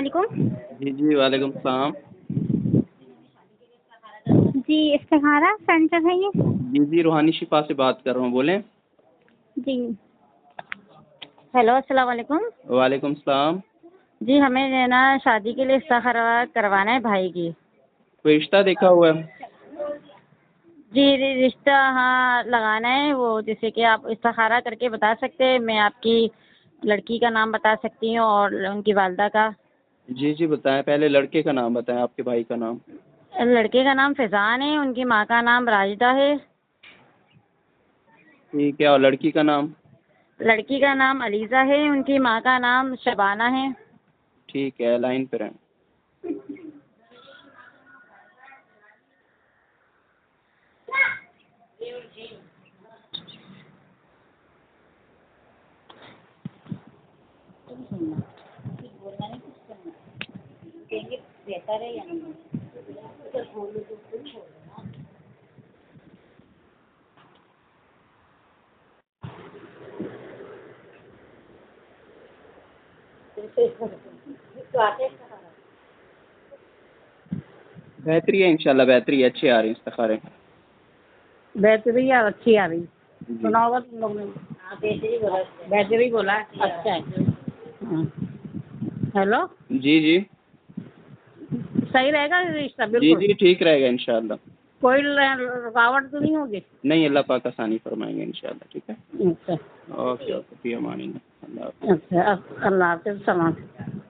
वालेकुम। जी, जी, वालेकुम सलाम। जी, इस्तिखारा सेंटर है ये? जी, जी, रूहानी शिफ़ा से बात कर रहा हूँ, बोलें? जी। हेलो, अस्सलाम वालेकुम। वालेकुम सलाम। जी, हमें जो है ना शादी के लिए इस्तिखारा करवाना है भाई की। कोई रिश्ता देखा हुआ है? जी, रिश्ता हाँ, लगाना है वो जैसे कि आप इस्तिखारा करके बता सकते हैं, मैं आपकी लड़की का नाम बता सकती हूँ और उनकी वालिदा का। जी, जी, बताएँ, पहले लड़के का नाम बताएँ, आपके भाई का नाम। लड़के का नाम फ़ैज़ान है, उनकी माँ का नाम राजिदा है। ठीक है, और लड़की का नाम? लड़की का नाम अलीज़ा है, उनकी माँ का नाम शबाना है। ठीक है, लाइन पे रहें। बेहतर है या नहीं? बेहतरी है इंशाल्लाह, बेहतरी है, अच्छे आ रहे हैं इस्तिखारे। बेहतरी या अच्छी आ रही? जी। सुना होगा तुम लोग ने? हाँ, बेहतरी बोला। बेहतरी बोला? अच्छा है। हाँ। हेलो, जी, जी। सही रहेगा रिश्ता जी, बिल्कुल? जी, ठीक रहेगा इंशाल्लाह। कोई रुकावट तो नहीं होगी? नहीं, अल्लाह पाक आसानी फरमाएँगे इंशाल्लाह, ठीक है? अच्छा। ओके, ओके, फ़ी अमानिल्लाह। अल्लाह हाफ़िज़। अच्छा, अल्लाह हाफ़िज़, सलाम।